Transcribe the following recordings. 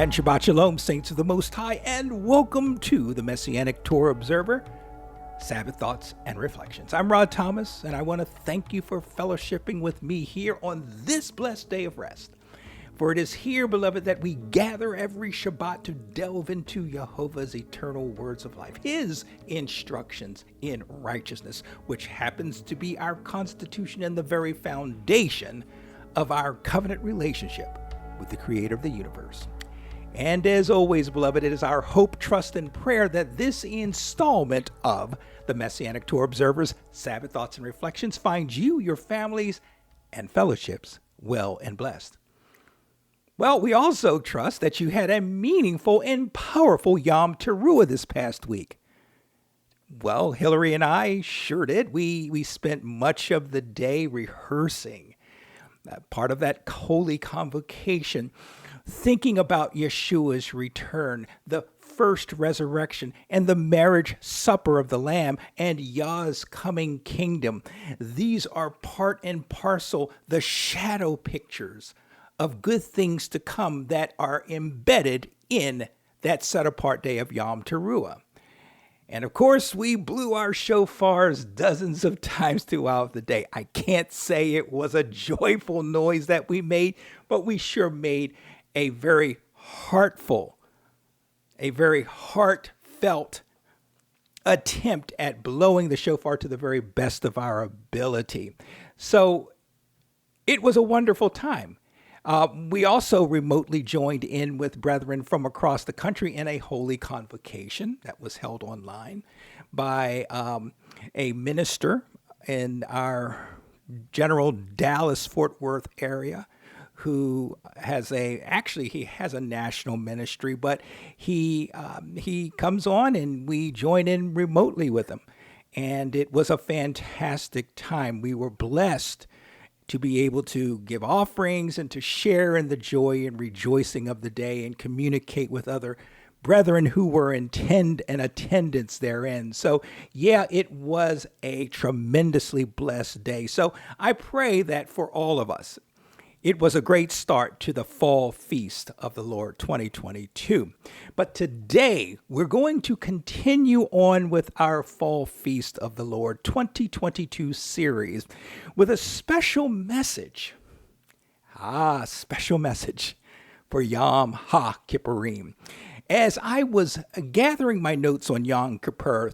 And Shabbat Shalom, saints of the Most High, and welcome to the Messianic Torah Observer, Sabbath Thoughts and Reflections. I'm Rod Thomas, and I want to thank you for fellowshipping with me here on this blessed day of rest. For it is here, beloved, that we gather every Shabbat to delve into Jehovah's eternal words of life, his instructions in righteousness, which happens to be our constitution and the very foundation of our covenant relationship with the Creator of the universe. And as always, beloved, it is our hope, trust, and prayer that this installment of the Messianic Torah Observer's Sabbath Thoughts and Reflections finds you, your families, and fellowships well and blessed. Well, we also trust that you had a meaningful and powerful Yom Teruah this past week. Well, Hillary and I sure did. We spent much of the day rehearsing part of that holy convocation, thinking about Yeshua's return, the first resurrection, and the marriage supper of the Lamb, and Yah's coming kingdom. These are part and parcel the shadow pictures of good things to come that are embedded in that set-apart day of Yom Teruah. And of course, we blew our shofars dozens of times throughout the day. I can't say it was a joyful noise that we made, but we sure made a very heartfelt attempt at blowing the shofar to the very best of our ability. So it was a wonderful time. We also remotely joined in with brethren from across the country in a holy convocation that was held online by a minister in our general Dallas-Fort Worth area who has he has a national ministry, but he comes on and we join in remotely with him. And it was a fantastic time. We were blessed to be able to give offerings and to share in the joy and rejoicing of the day and communicate with other brethren who were in attendance therein. So yeah, it was a tremendously blessed day. So I pray that for all of us, it was a great start to the Fall Feast of the Lord 2022. But today, we're going to continue on with our Fall Feast of the Lord 2022 series with a special message. Special message for Yom Kippurim. As I was gathering my notes on Yom Kippur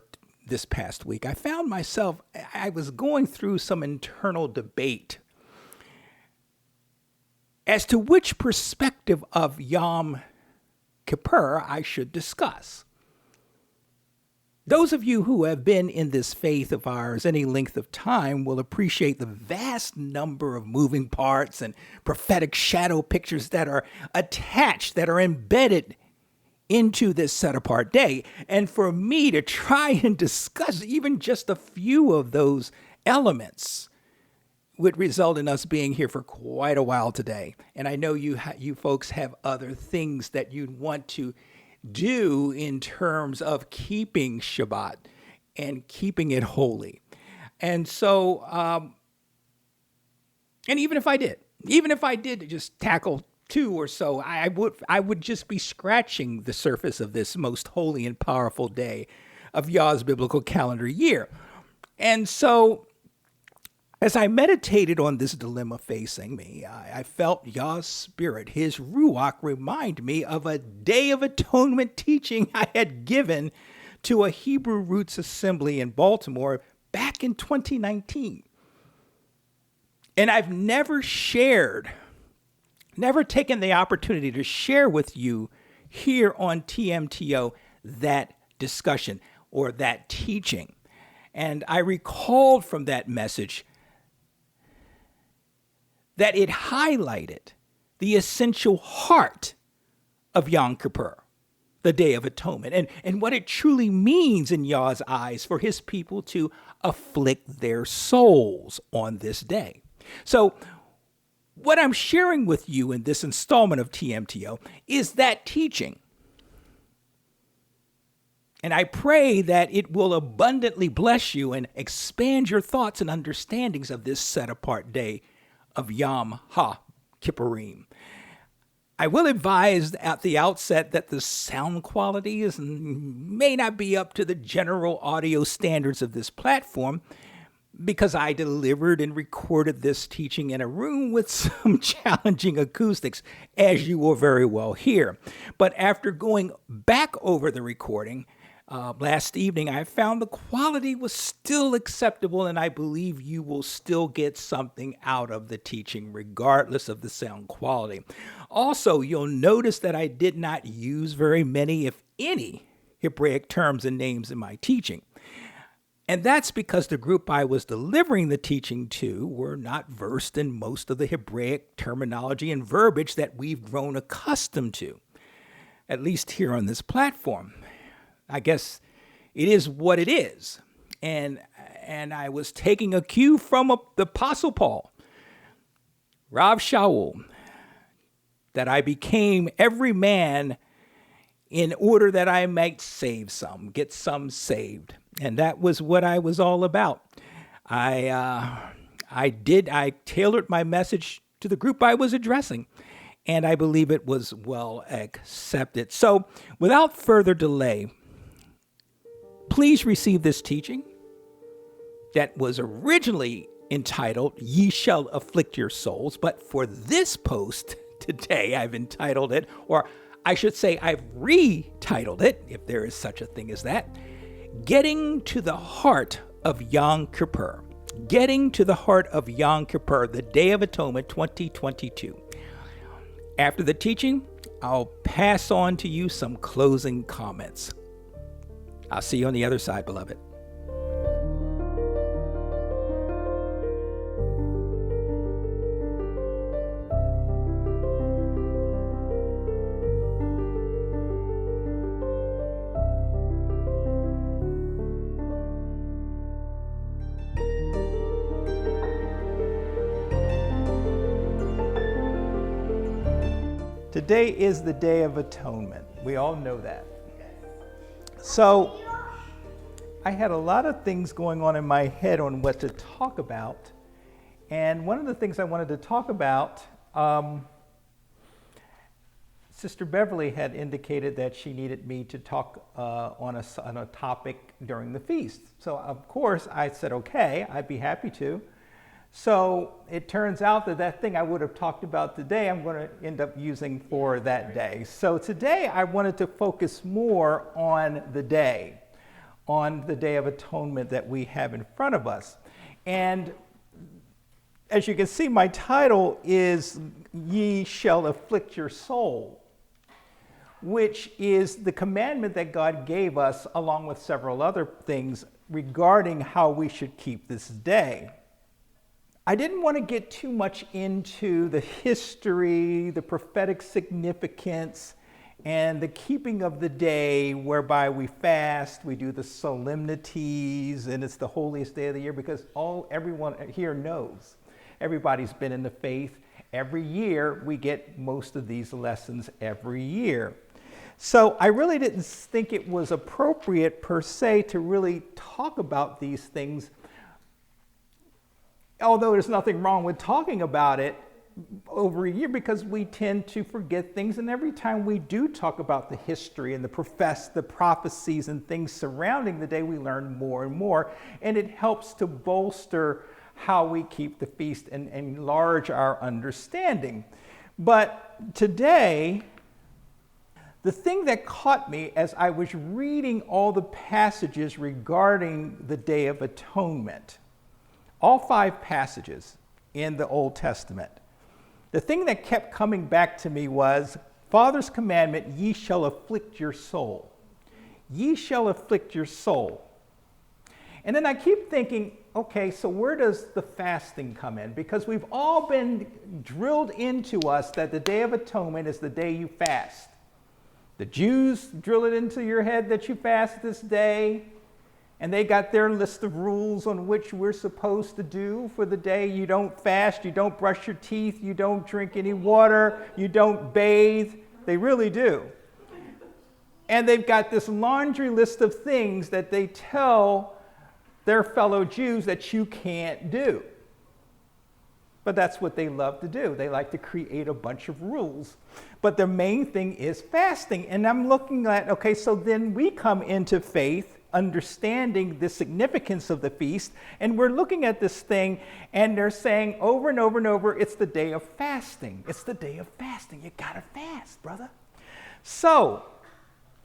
this past week, I found myself, I was going through some internal debate as to which perspective of Yom Kippur I should discuss. Those of you who have been in this faith of ours any length of time will appreciate the vast number of moving parts and prophetic shadow pictures that are attached, that are embedded into this set-apart day. And for me to try and discuss even just a few of those elements would result in us being here for quite a while today. And I know you folks have other things that you'd want to do in terms of keeping Shabbat and keeping it holy. And so, and even if I did just tackle two or so, I would just be scratching the surface of this most holy and powerful day of Yah's biblical calendar year. And so, as I meditated on this dilemma facing me, I felt Yah's Spirit, his Ruach, remind me of a Day of Atonement teaching I had given to a Hebrew Roots assembly in Baltimore back in 2019. And I've never taken the opportunity to share with you here on TMTO that discussion or that teaching. And I recalled from that message that it highlighted the essential heart of Yom Kippur, the Day of Atonement, and what it truly means in Yah's eyes for his people to afflict their souls on this day. So what I'm sharing with you in this installment of TMTO is that teaching. And I pray that it will abundantly bless you and expand your thoughts and understandings of this set-apart day of Yom HaKippurim. I will advise at the outset that the sound quality may not be up to the general audio standards of this platform, because I delivered and recorded this teaching in a room with some challenging acoustics, as you will very well hear. But after going back over the recording last evening, I found the quality was still acceptable, and I believe you will still get something out of the teaching, regardless of the sound quality. Also, you'll notice that I did not use very many, if any, Hebraic terms and names in my teaching. And that's because the group I was delivering the teaching to were not versed in most of the Hebraic terminology and verbiage that we've grown accustomed to, at least here on this platform. I guess it is what it is. And I was taking a cue from the Apostle Paul, Rav Shaul, that I became every man in order that I might save some, get some saved. And that was what I was all about. I tailored my message to the group I was addressing, and I believe it was well accepted. So without further delay, please receive this teaching that was originally entitled, Ye Shall Afflict Your Souls. But for this post today, I've entitled it, or I should say I've retitled it, if there is such a thing as that, Getting to the Heart of Yom Kippur. Getting to the Heart of Yom Kippur, the Day of Atonement 2022. After the teaching, I'll pass on to you some closing comments. I'll see you on the other side, beloved. Today is the Day of Atonement. We all know that. So I had a lot of things going on in my head on what to talk about. And one of the things I wanted to talk about, Sister Beverly had indicated that she needed me to talk on a topic during the feast. So of course I said, okay, I'd be happy to. So it turns out that thing I would have talked about today, I'm going to end up using for that day. So today I wanted to focus more on the Day of Atonement that we have in front of us. And as you can see, my title is Ye Shall Afflict Your Soul, which is the commandment that God gave us, along with several other things, regarding how we should keep this day. I didn't want to get too much into the history, the prophetic significance, and the keeping of the day, whereby we fast, we do the solemnities, and it's the holiest day of the year, because everyone here knows. Everybody's been in the faith. Every year, we get most of these lessons every year. So I really didn't think it was appropriate, per se, to really talk about these things, although there's nothing wrong with talking about it over a year, because we tend to forget things. And every time we do talk about the history and the prophecies and things surrounding the day, we learn more and more. And it helps to bolster how we keep the feast and enlarge our understanding. But today, the thing that caught me as I was reading all the passages regarding the Day of Atonement, all 5 passages in the Old Testament, the thing that kept coming back to me was Father's commandment, ye shall afflict your soul. Ye shall afflict your soul. And then I keep thinking, okay, so where does the fasting come in? Because we've all been drilled into us that the Day of Atonement is the day you fast. The Jews drill it into your head that you fast this day. And they got their list of rules on which we're supposed to do for the day. You don't fast, you don't brush your teeth, you don't drink any water, you don't bathe. They really do. And they've got this laundry list of things that they tell their fellow Jews that you can't do. But that's what they love to do. They like to create a bunch of rules. But the main thing is fasting. And I'm looking at, okay, so then we come into faith, understanding the significance of the feast, and we're looking at this thing, and they're saying over and over and over, it's the day of fasting. It's the day of fasting. You gotta fast, brother. So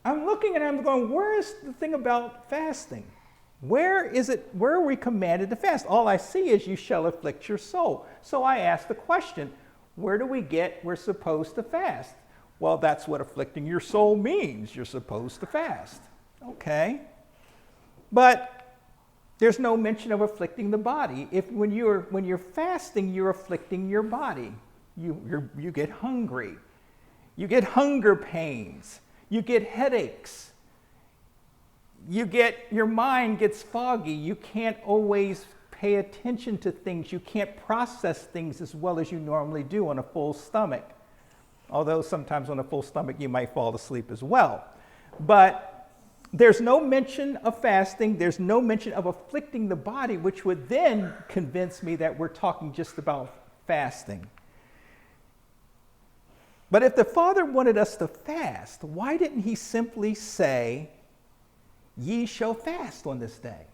I'm looking and I'm going, where is the thing about fasting? Where is it? Where are we commanded to fast? All I see is you shall afflict your soul. So I ask the question, where do we get we're supposed to fast? Well, that's what afflicting your soul means. You're supposed to fast. Okay. But there's no mention of afflicting the body. When you're fasting, you're afflicting your body. You get hungry. You get hunger pains. You get headaches. Your mind gets foggy. You can't always pay attention to things. You can't process things as well as you normally do on a full stomach. Although sometimes on a full stomach you might fall asleep as well. But there's no mention of fasting. There's no mention of afflicting the body, which would then convince me that we're talking just about fasting. But if the Father wanted us to fast, why didn't he simply say, ye shall fast on this day?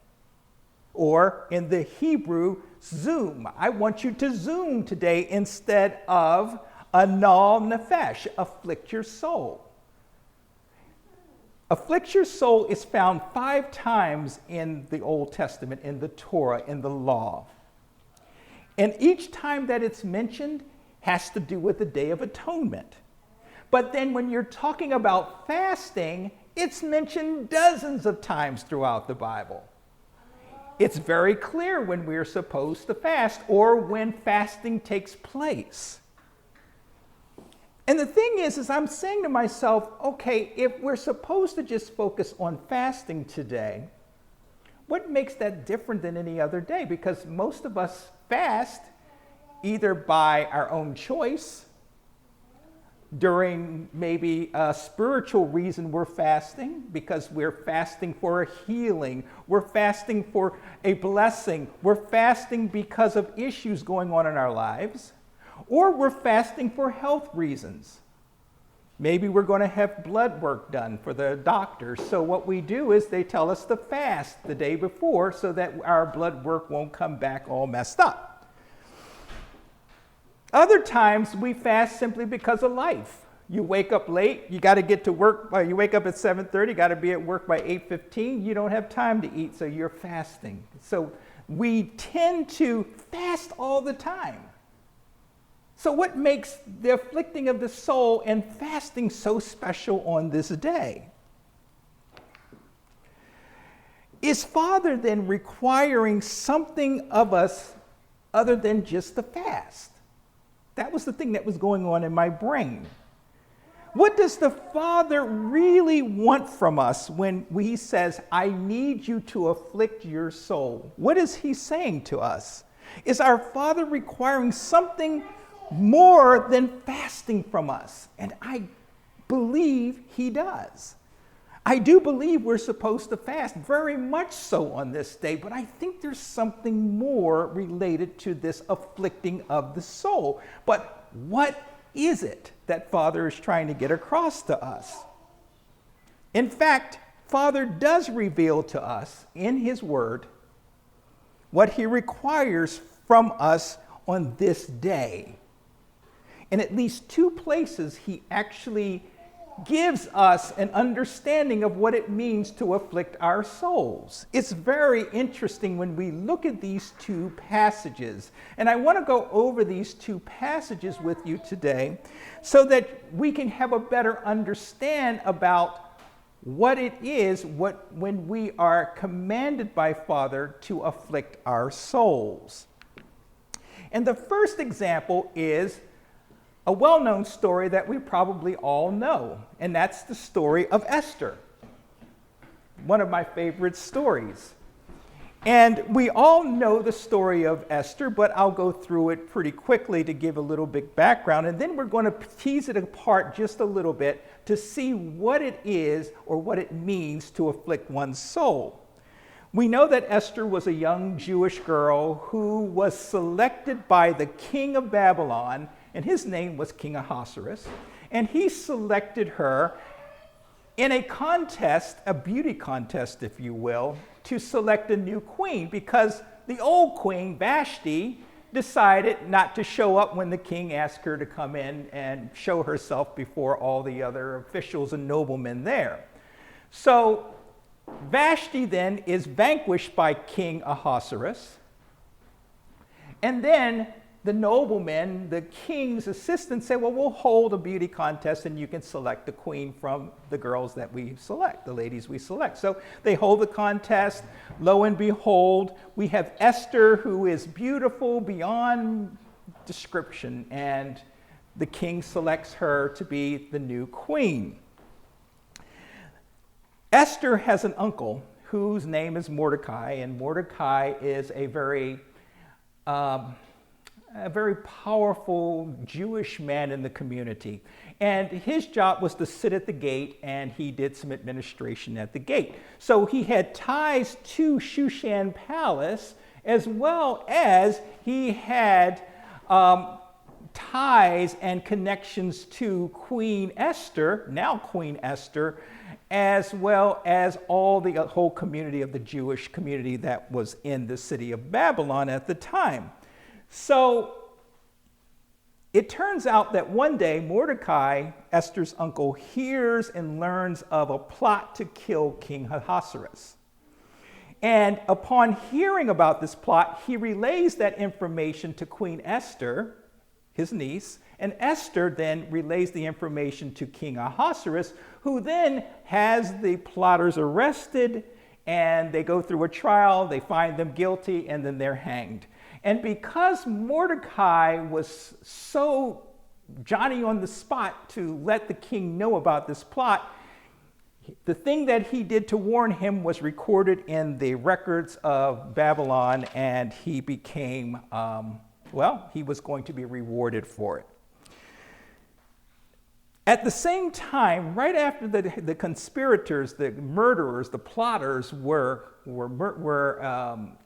Or in the Hebrew, zoom. I want you to zoom today instead of anal nefesh, afflict your soul. Afflict your soul is found 5 times in the Old Testament, in the Torah, in the law. And each time that it's mentioned has to do with the Day of Atonement. But then when you're talking about fasting, it's mentioned dozens of times throughout the Bible. It's very clear when we're supposed to fast or when fasting takes place. And the thing is I'm saying to myself, okay, if we're supposed to just focus on fasting today, what makes that different than any other day? Because most of us fast either by our own choice, during maybe a spiritual reason we're fasting, because we're fasting for a healing, we're fasting for a blessing, we're fasting because of issues going on in our lives, or we're fasting for health reasons. Maybe we're going to have blood work done for the doctor. So what we do is they tell us to fast the day before so that our blood work won't come back all messed up. Other times we fast simply because of life. You wake up late, you got to get to work, you wake up at 7:30, got to be at work by 8:15, you don't have time to eat, so you're fasting. So we tend to fast all the time. So what makes the afflicting of the soul and fasting so special on this day? Is Father then requiring something of us other than just the fast? That was the thing that was going on in my brain. What does the Father really want from us when he says, I need you to afflict your soul? What is he saying to us? Is our Father requiring something more than fasting from us? And I believe he does. I do believe we're supposed to fast, very much so on this day, but I think there's something more related to this afflicting of the soul. But what is it that Father is trying to get across to us? In fact, Father does reveal to us in his word what he requires from us on this day. In at least 2 places, he actually gives us an understanding of what it means to afflict our souls. It's very interesting when we look at these 2 passages. And I want to go over these 2 passages with you today so that we can have a better understand about what it is when we are commanded by Father to afflict our souls. And the first example is a well-known story that we probably all know, and that's the story of Esther, one of my favorite stories. And we all know the story of Esther, but I'll go through it pretty quickly to give a little bit background, and then we're going to tease it apart just a little bit to see what it is or what it means to afflict one's soul. We know that Esther was a young Jewish girl who was selected by the king of Babylon, and his name was King Ahasuerus, and he selected her in a contest, a beauty contest, if you will, to select a new queen, because the old queen, Vashti, decided not to show up when the king asked her to come in and show herself before all the other officials and noblemen there. So Vashti then is vanquished by King Ahasuerus, and then the noblemen, the king's assistants, say, well, we'll hold a beauty contest and you can select the queen from the girls that we select, the ladies we select. So they hold the contest. Lo and behold, we have Esther, who is beautiful beyond description, and the king selects her to be the new queen. Esther has an uncle whose name is Mordecai, and Mordecai is a very powerful Jewish man in the community. And his job was to sit at the gate, and he did some administration at the gate. So he had ties to Shushan Palace, as well as he had ties and connections to Queen Esther, now Queen Esther, as well as all the whole community of the Jewish community that was in the city of Babylon at the time. So it turns out that one day Mordecai, Esther's uncle, hears and learns of a plot to kill King Ahasuerus. And upon hearing about this plot, he relays that information to Queen Esther, his niece, and Esther then relays the information to King Ahasuerus, who then has the plotters arrested, and they go through a trial, they find them guilty, and then they're hanged. And because Mordecai was so Johnny on the spot to let the king know about this plot, the thing that he did to warn him was recorded in the records of Babylon, and he became, he was going to be rewarded for it. At the same time, right after the conspirators, the murderers, the plotters were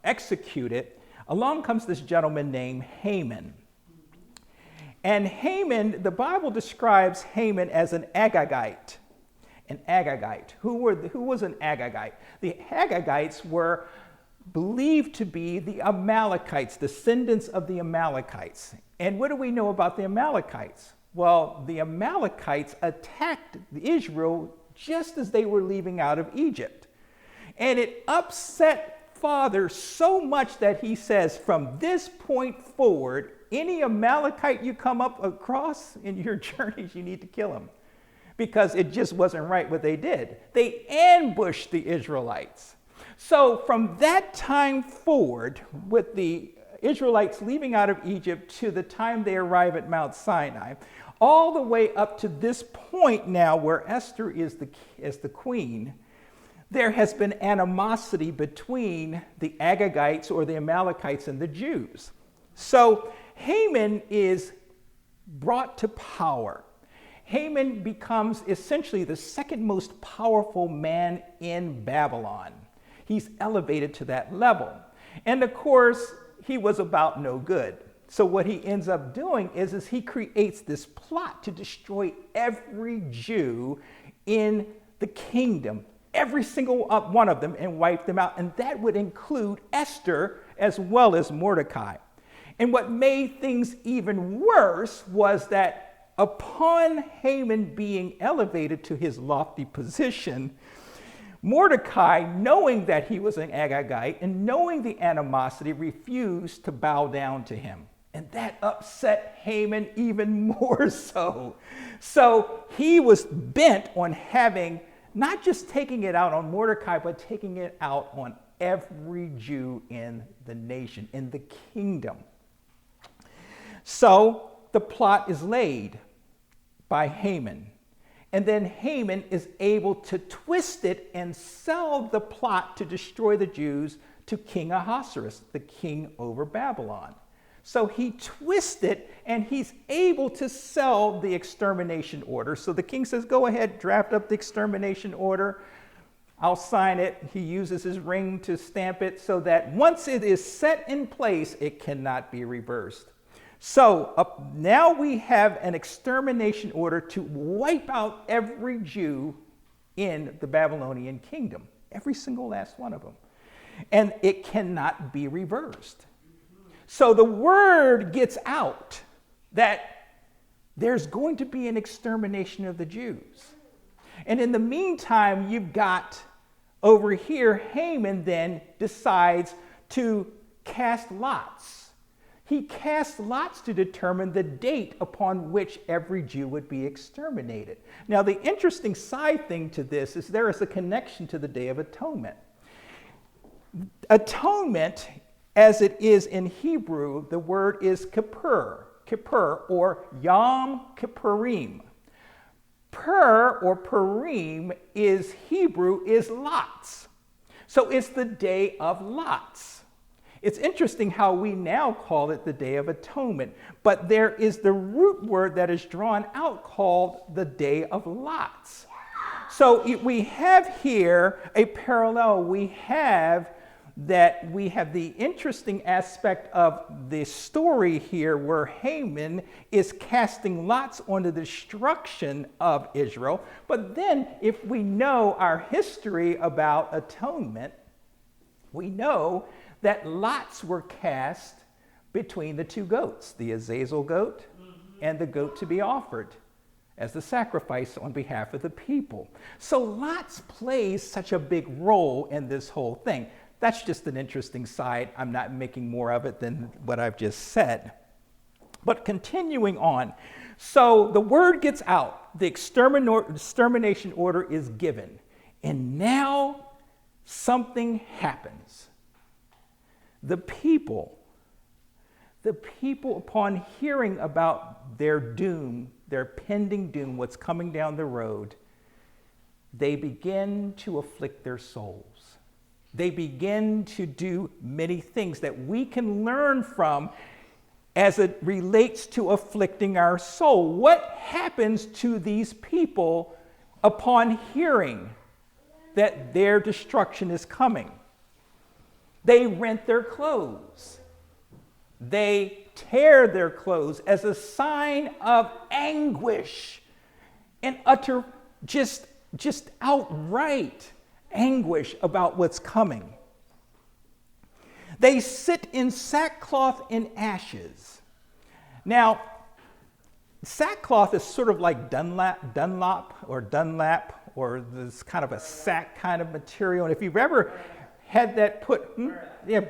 executed, along comes this gentleman named Haman. And Haman, the Bible describes Haman as an Agagite. An Agagite. Who was an Agagite? The Agagites were believed to be the Amalekites, descendants of the Amalekites. And what do we know about the Amalekites? Well, the Amalekites attacked Israel just as they were leaving out of Egypt. And it upset Father so much that he says, from this point forward, any Amalekite you come up across in your journeys, you need to kill him. Because it just wasn't right what they did. They ambushed the Israelites. So from that time forward, with the Israelites leaving out of Egypt to the time they arrive at Mount Sinai, all the way up to this point now where Esther is the queen, there has been animosity between the Agagites or the Amalekites and the Jews. So Haman is brought to power. Haman becomes essentially the second most powerful man in Babylon. He's elevated to that level. And of course, he was about no good. So what he ends up doing is he creates this plot to destroy every Jew in the kingdom, every single one of them, and wipe them out. And that would include Esther as well as Mordecai. And what made things even worse was that upon Haman being elevated to his lofty position, Mordecai, knowing that he was an Agagite and knowing the animosity, refused to bow down to him. And that upset Haman even more so. So he was bent on having, not just taking it out on Mordecai, but taking it out on every Jew in the nation, in the kingdom. So the plot is laid by Haman. And then Haman is able to twist it and sell the plot to destroy the Jews to King Ahasuerus, the king over Babylon. So he twists it, and he's able to sell the extermination order. So the king says, go ahead, draft up the extermination order. I'll sign it. He uses his ring to stamp it so that once it is set in place, it cannot be reversed. So now we have an extermination order to wipe out every Jew in the Babylonian kingdom, every single last one of them. And it cannot be reversed. So the word gets out that there's going to be an extermination of the Jews. And in the meantime, you've got over here, Haman then decides to cast lots. He cast lots to determine the date upon which every Jew would be exterminated. Now, the interesting side thing to this is there is a connection to the Day of Atonement. Atonement, as it is in Hebrew, the word is kippur, or Yom Kippurim. Pur or Purim is Hebrew, is lots. So it's the day of lots. It's interesting how we now call it the Day of Atonement, but there is the root word that is drawn out called the Day of Lots. So we have here a parallel. We have the interesting aspect of the story here where Haman is casting lots on the destruction of Israel. But then if we know our history about atonement, we know that lots were cast between the two goats, the Azazel goat and the goat to be offered as the sacrifice on behalf of the people. So lots plays such a big role in this whole thing. That's just an interesting side. I'm not making more of it than what I've just said. But continuing on, so the word gets out, the extermination order is given, and now something happens. The people, upon hearing about their doom, their pending doom, what's coming down the road, they begin to afflict their souls. They begin to do many things that we can learn from as it relates to afflicting our soul. What happens to these people upon hearing that their destruction is coming? They rent their clothes. They tear their clothes as a sign of anguish and utter, just outright anguish about what's coming. They sit in sackcloth and ashes. Now, sackcloth is sort of like Dunlap, or this kind of a sack kind of material. And if you've ever had that put,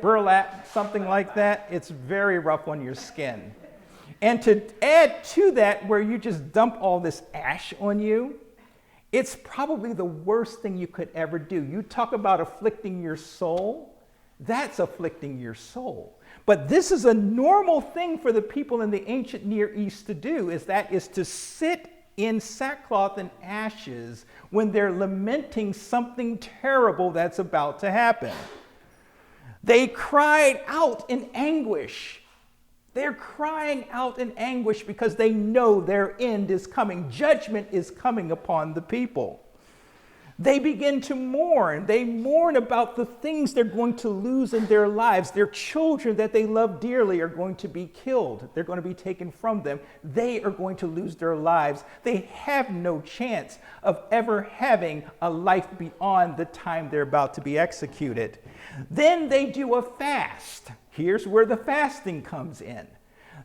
burlap, something like that, it's very rough on your skin. And to add to that, where you just dump all this ash on you, it's probably the worst thing you could ever do. You talk about afflicting your soul, that's afflicting your soul. But this is a normal thing for the people in the ancient Near East to do, is to sit in sackcloth and ashes when they're lamenting something terrible that's about to happen. They cried out in anguish. They're crying out in anguish because they know their end is coming. Judgment is coming upon the people. They begin to mourn. They mourn about the things they're going to lose in their lives. Their children that they love dearly are going to be killed. They're going to be taken from them. They are going to lose their lives. They have no chance of ever having a life beyond the time they're about to be executed. Then they do a fast. Here's where the fasting comes in.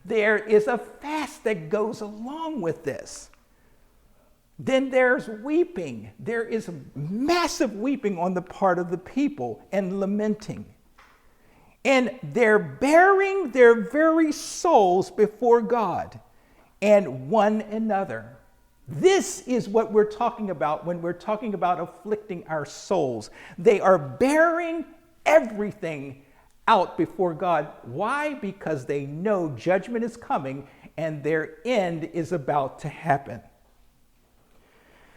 There is a fast that goes along with this. Then there's weeping. There is massive weeping on the part of the people and lamenting. And they're bearing their very souls before God and one another. This is what we're talking about when we're talking about afflicting our souls. They are bearing everything out before God. Why? Because they know judgment is coming and their end is about to happen.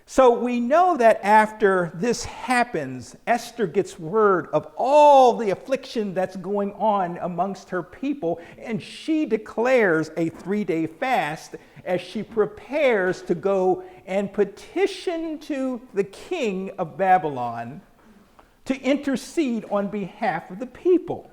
So we know that after this happens, Esther gets word of all the affliction that's going on amongst her people, and she declares a 3-day fast as she prepares to go and petition to the king of Babylon to intercede on behalf of the people.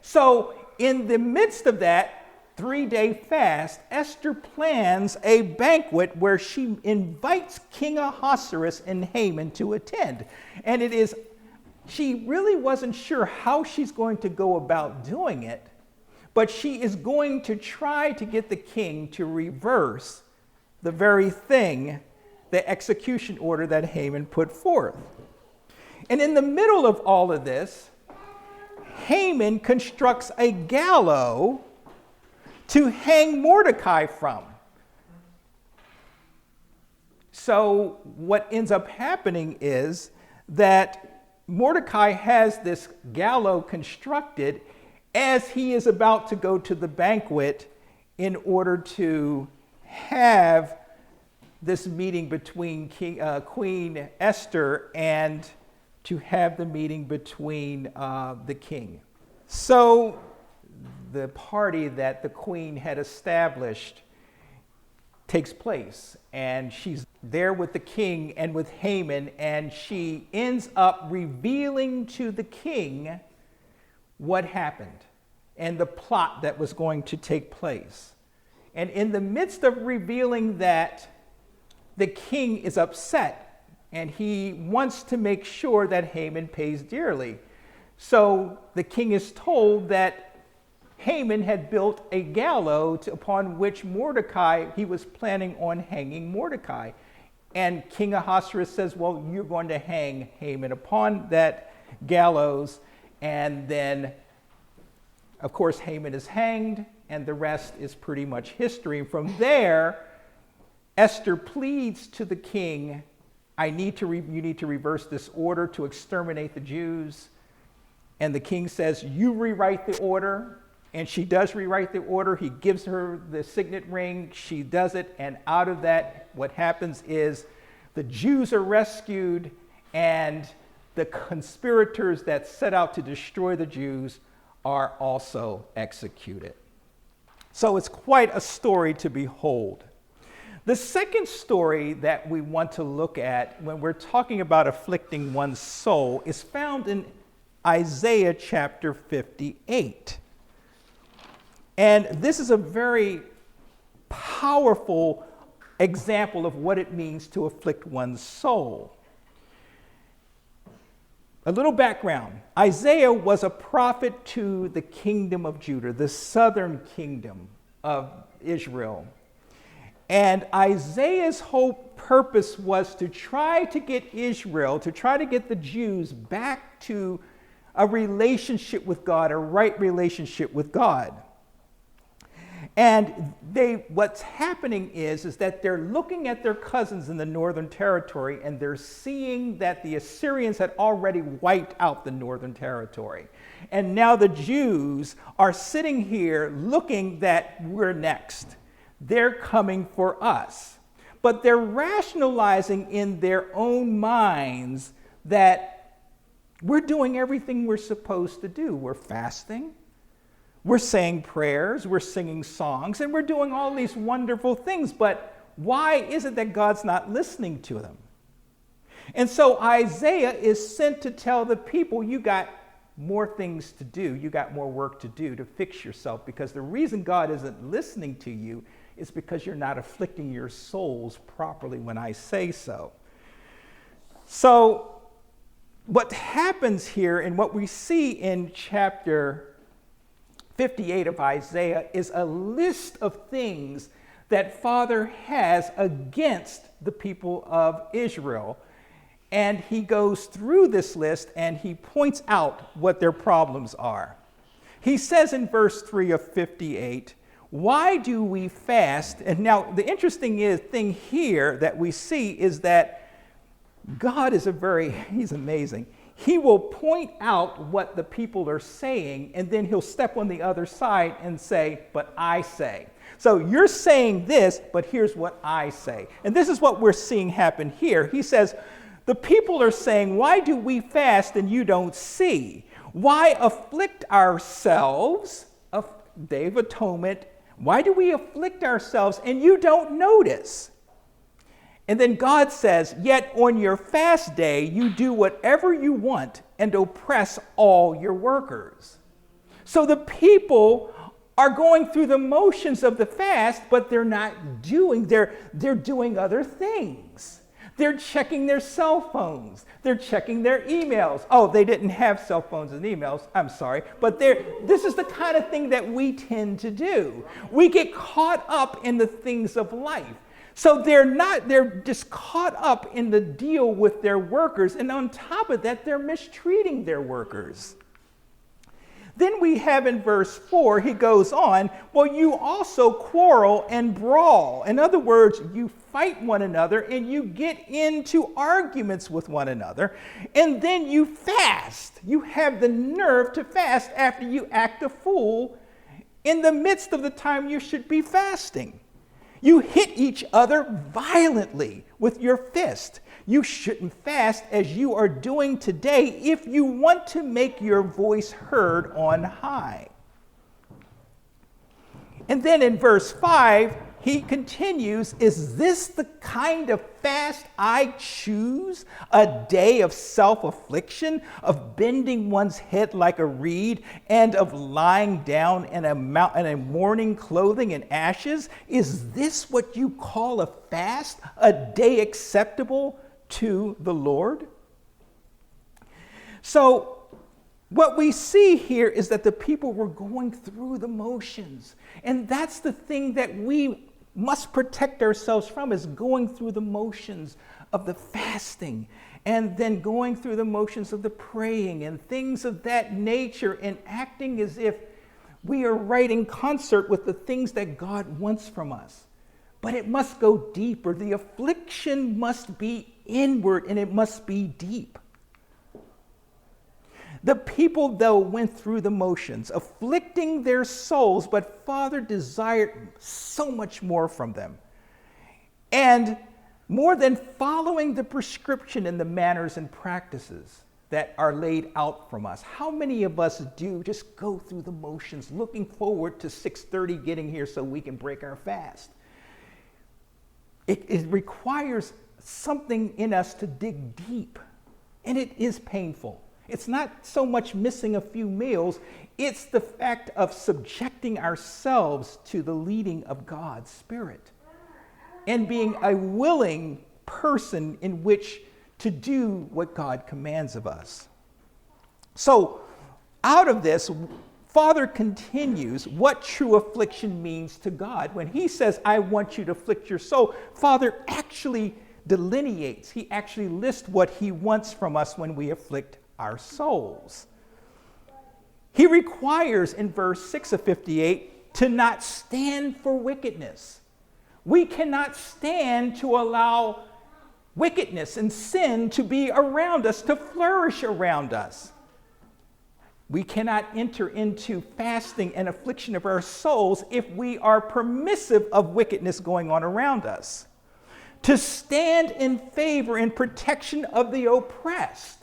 So in the midst of that 3-day fast, Esther plans a banquet where she invites King Ahasuerus and Haman to attend. And she really wasn't sure how she's going to go about doing it, but she is going to try to get the king to reverse the very thing, the execution order that Haman put forth. And in the middle of all of this, Haman constructs a gallows to hang Mordecai from. So what ends up happening is that Mordecai has this gallows constructed as he is about to go to the banquet in order to have this meeting between Queen Esther and to have the meeting between the king. So the party that the queen had established takes place, and she's there with the king and with Haman, and she ends up revealing to the king what happened and the plot that was going to take place. And in the midst of revealing that, the king is upset, and he wants to make sure that Haman pays dearly. So the king is told that Haman had built a gallows upon which he was planning on hanging Mordecai. And King Ahasuerus says, well, you're going to hang Haman upon that gallows. And then, of course, Haman is hanged, and the rest is pretty much history. And from there, Esther pleads to the king, you need to reverse this order to exterminate the Jews. And the king says, you rewrite the order. And she does rewrite the order. He gives her the signet ring. She does it. And out of that, what happens is the Jews are rescued, and the conspirators that set out to destroy the Jews are also executed. So it's quite a story to behold. The second story that we want to look at when we're talking about afflicting one's soul is found in Isaiah chapter 58. And this is a very powerful example of what it means to afflict one's soul. A little background. Isaiah was a prophet to the kingdom of Judah, the southern kingdom of Israel. And Isaiah's whole purpose was to try to get Israel, to try to get the Jews back to a relationship with God, a right relationship with God. And what's happening is that they're looking at their cousins in the northern territory, and they're seeing that the Assyrians had already wiped out the northern territory. And now the Jews are sitting here looking that we're next. They're coming for us. But they're rationalizing in their own minds that we're doing everything we're supposed to do. We're fasting. We're saying prayers, we're singing songs, and we're doing all these wonderful things, but why is it that God's not listening to them? And so Isaiah is sent to tell the people, you got more things to do, you got more work to do to fix yourself, because the reason God isn't listening to you is because you're not afflicting your souls properly when I say so. So what happens here and what we see in chapter 58 of Isaiah is a list of things that Father has against the people of Israel. And he goes through this list and he points out what their problems are. He says in verse 3 of 58, why do we fast? And now the interesting thing here that we see is that God is he's amazing. He will point out what the people are saying, and then he'll step on the other side and say, but I say. So you're saying this, but here's what I say. And this is what we're seeing happen here. He says, the people are saying, why do we fast and you don't see? Why afflict ourselves, Day of Atonement, why do we afflict ourselves and you don't notice? And then God says, yet on your fast day, you do whatever you want and oppress all your workers. So the people are going through the motions of the fast, but they're not doing, they're doing other things. They're checking their cell phones. They're checking their emails. Oh, they didn't have cell phones and emails. I'm sorry. But this is the kind of thing that we tend to do. We get caught up in the things of life. So they're just caught up in the deal with their workers. And on top of that, they're mistreating their workers. Then we have in verse 4, he goes on, well, you also quarrel and brawl. In other words, you fight one another and you get into arguments with one another. And then you fast. You have the nerve to fast after you act a fool in the midst of the time you should be fasting. You hit each other violently with your fist. You shouldn't fast as you are doing today if you want to make your voice heard on high. And then in verse 5, he continues, is this the kind of fast I choose? A day of self-affliction, of bending one's head like a reed, and of lying down in a mourning clothing and ashes? Is this what you call a fast, a day acceptable to the Lord? So what we see here is that the people were going through the motions. And that's the thing that we must protect ourselves from, is going through the motions of the fasting and then going through the motions of the praying and things of that nature, and acting as if we are right in concert with the things that God wants from us. But it must go deeper. The affliction must be inward and it must be deep. The people, though, went through the motions, afflicting their souls, but Father desired so much more from them. And more than following the prescription and the manners and practices that are laid out from us, how many of us do just go through the motions, looking forward to 6:30 getting here so we can break our fast? It requires something in us to dig deep, and it is painful. It's not so much missing a few meals, it's the fact of subjecting ourselves to the leading of God's Spirit and being a willing person in which to do what God commands of us. So, out of this, Father continues what true affliction means to God. When he says, I want you to afflict your soul, Father actually delineates, he actually lists what he wants from us when we afflict our souls. He requires in verse 6 of 58 to not stand for wickedness. We cannot stand to allow wickedness and sin to be around us, to flourish around us. We cannot enter into fasting and affliction of our souls if we are permissive of wickedness going on around us. To stand in favor and protection of the oppressed.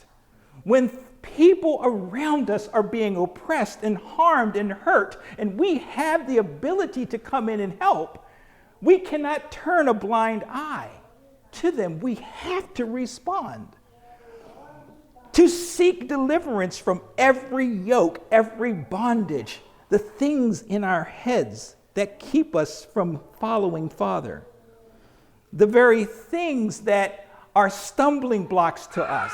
When people around us are being oppressed and harmed and hurt, and we have the ability to come in and help, we cannot turn a blind eye to them. We have to respond. To seek deliverance from every yoke, every bondage, the things in our heads that keep us from following Father. The very things that are stumbling blocks to us.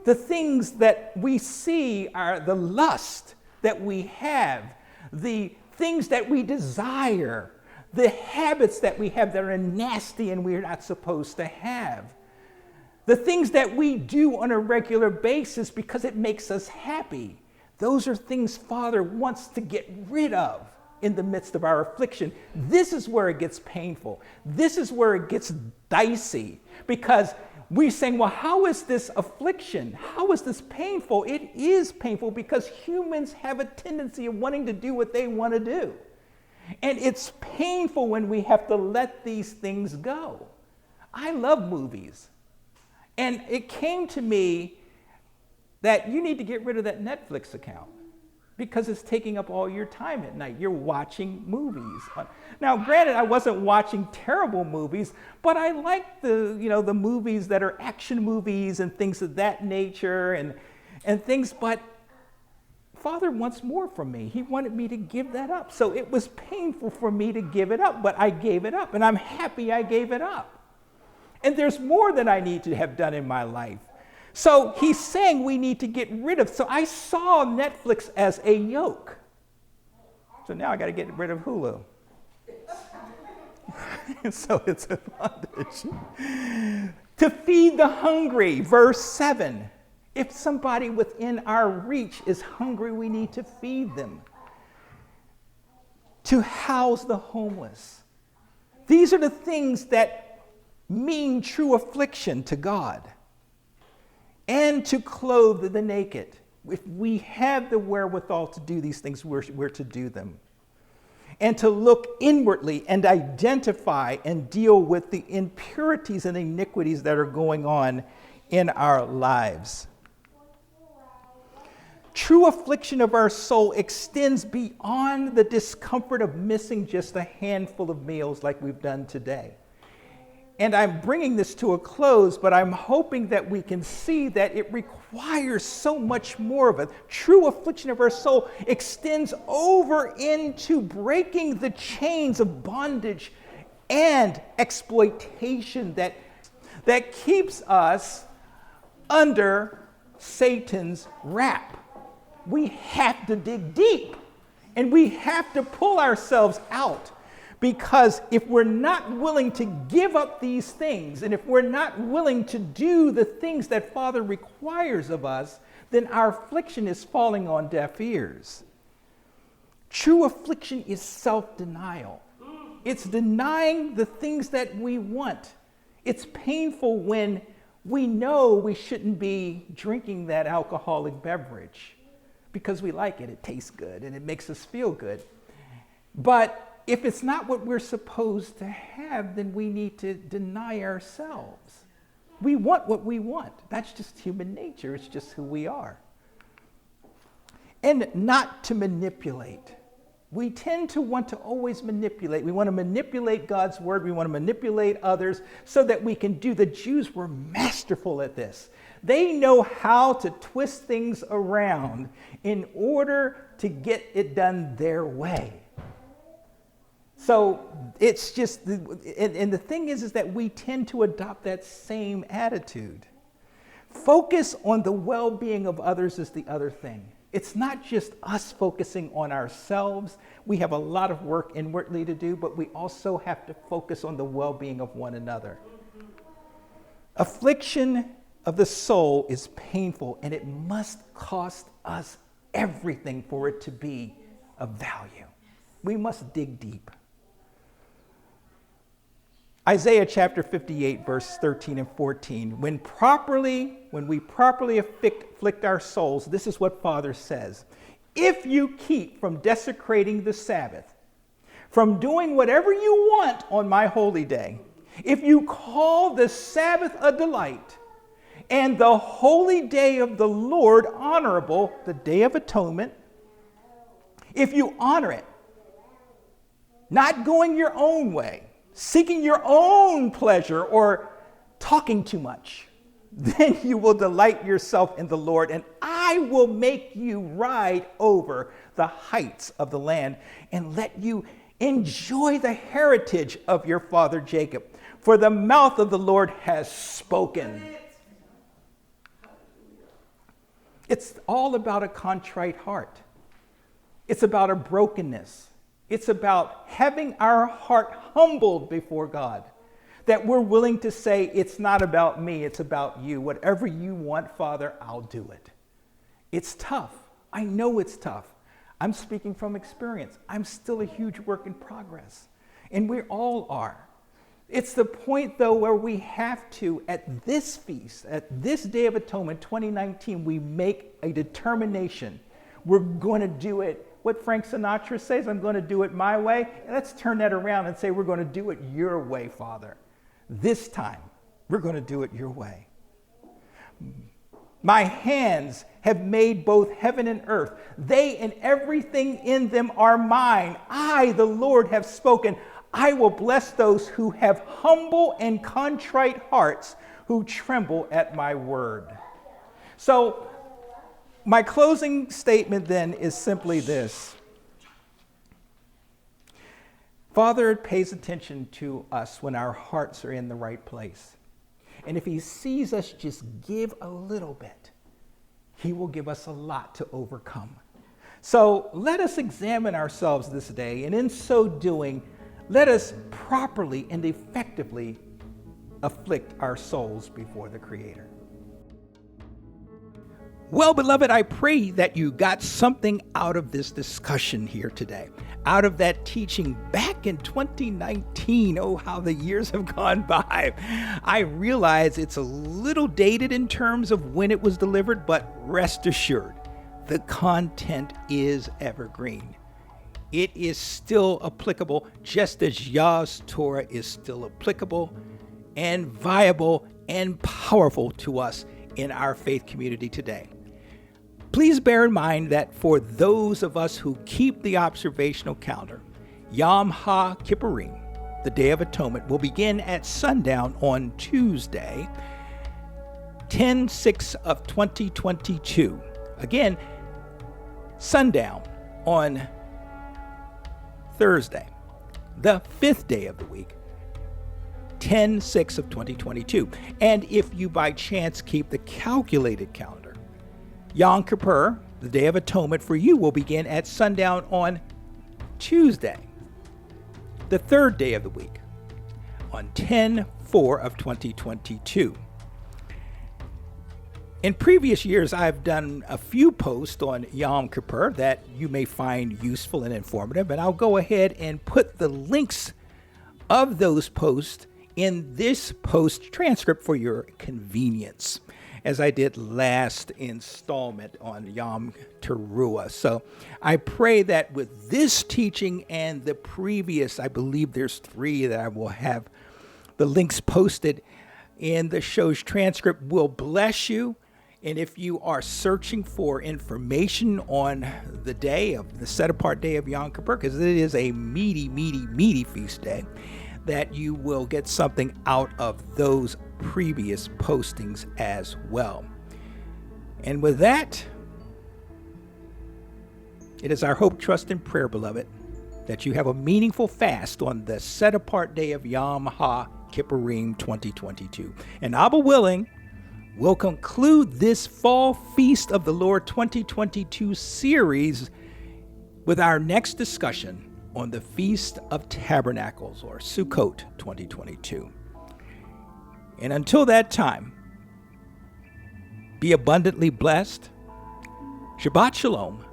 The things that we see are the lust that we have, the things that we desire, the habits that we have that are nasty and we're not supposed to have, the things that we do on a regular basis because it makes us happy. Those are things Father wants to get rid of in the midst of our affliction. This is where it gets painful. This is where it gets dicey, because we're saying, well, how is this affliction? How is this painful? It is painful because humans have a tendency of wanting to do what they want to do. And it's painful when we have to let these things go. I love movies. And it came to me that you need to get rid of that Netflix account. because it's taking up all your time at night. You're watching movies. Now, granted, I wasn't watching terrible movies, but I like the movies that are action movies and things of that nature and things, but Father wants more from me. He wanted me to give that up. So it was painful for me to give it up, but I gave it up, and I'm happy I gave it up. And there's more that I need to have done in my life. So he's saying we need to get rid of. So I saw Netflix as a yoke. So now I got to get rid of Hulu. So it's a bondage. To feed the hungry, verse 7. If somebody within our reach is hungry, we need to feed them. To house the homeless. These are the things that mean true affliction to God. And to clothe the naked. If we have the wherewithal to do these things, we're to do them. And to look inwardly and identify and deal with the impurities and iniquities that are going on in our lives. True affliction of our soul extends beyond the discomfort of missing just a handful of meals like we've done today. And I'm bringing this to a close, but I'm hoping that we can see that it requires so much more of it. True affliction of our soul extends over into breaking the chains of bondage and exploitation that keeps us under Satan's wrap. We have to dig deep, and we have to pull ourselves out. Because if we're not willing to give up these things, and if we're not willing to do the things that Father requires of us, then our affliction is falling on deaf ears. True affliction is self-denial. It's denying the things that we want. It's painful when we know we shouldn't be drinking that alcoholic beverage because we like it. It tastes good and it makes us feel good. But if it's not what we're supposed to have, then we need to deny ourselves. We want what we want. That's just human nature. It's just who we are. And not to manipulate. We tend to want to always manipulate. We want to manipulate God's word. We want to manipulate others so that we can do. The Jews were masterful at this. They know how to twist things around in order to get it done their way. So it's just, and the thing is that we tend to adopt that same attitude. Focus on the well-being of others is the other thing. It's not just us focusing on ourselves. We have a lot of work inwardly to do, but we also have to focus on the well-being of one another. Affliction of the soul is painful, and it must cost us everything for it to be of value. We must dig deep. Isaiah chapter 58, verse 13 and 14. When we properly afflict our souls, this is what Father says. If you keep from desecrating the Sabbath, from doing whatever you want on my holy day, if you call the Sabbath a delight, and the holy day of the Lord honorable, the Day of Atonement, if you honor it, not going your own way, seeking your own pleasure or talking too much, then you will delight yourself in the Lord, and I will make you ride over the heights of the land and let you enjoy the heritage of your father Jacob. For the mouth of the Lord has spoken. It's all about a contrite heart. It's about a brokenness. It's about having our heart humbled before God, that we're willing to say, it's not about me, it's about you. Whatever you want, Father, I'll do it. It's tough. I know it's tough. I'm speaking from experience. I'm still a huge work in progress, and we all are. It's the point, though, where we have to, at this feast, at this Day of Atonement, 2019, we make a determination. We're going to do it. What Frank Sinatra says, I'm going to do it my way. And let's turn that around and say, we're going to do it your way, Father. This time, we're going to do it your way. My hands have made both heaven and earth. They and everything in them are mine. I, the Lord, have spoken. I will bless those who have humble and contrite hearts, who tremble at my word. So, my closing statement then is simply this. Father pays attention to us when our hearts are in the right place. And if he sees us just give a little bit, he will give us a lot to overcome. So let us examine ourselves this day, and in so doing, let us properly and effectively afflict our souls before the Creator. Well, beloved, I pray that you got something out of this discussion here today, out of that teaching back in 2019. Oh, how the years have gone by. I realize it's a little dated in terms of when it was delivered, but rest assured, the content is evergreen. It is still applicable, just as Yah's Torah is still applicable and viable and powerful to us in our faith community today. Please bear in mind that for those of us who keep the observational calendar, Yom Kippur-The, the Day of Atonement, will begin at sundown on Tuesday, 10/6 of 2022. Again, sundown on Thursday, the 5th day of the week, 10/6 of 2022. And if you by chance keep the calculated calendar, Yom Kippur, the Day of Atonement for you, will begin at sundown on Tuesday, the 3rd day of the week, on 10/4 of 2022. In previous years, I've done a few posts on Yom Kippur that you may find useful and informative, and I'll go ahead and put the links of those posts in this post transcript for your convenience, as I did last installment on Yom Teruah. So I pray that with this teaching and the previous, I believe there's 3 that I will have the links posted in the show's transcript, will bless you. And if you are searching for information on the day of the set-apart day of Yom Kippur, because it is a meaty feast day, that you will get something out of those previous postings as well. And with that, it is our hope, trust, and prayer, beloved, that you have a meaningful fast on the set-apart day of Yom Kippurim 2022. And Abba willing, we'll conclude this Fall Feast of the Lord 2022 series with our next discussion on the Feast of Tabernacles, or Sukkot 2022. And until that time, be abundantly blessed. Shabbat Shalom.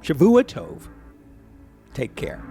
Shavua Tov. Take care.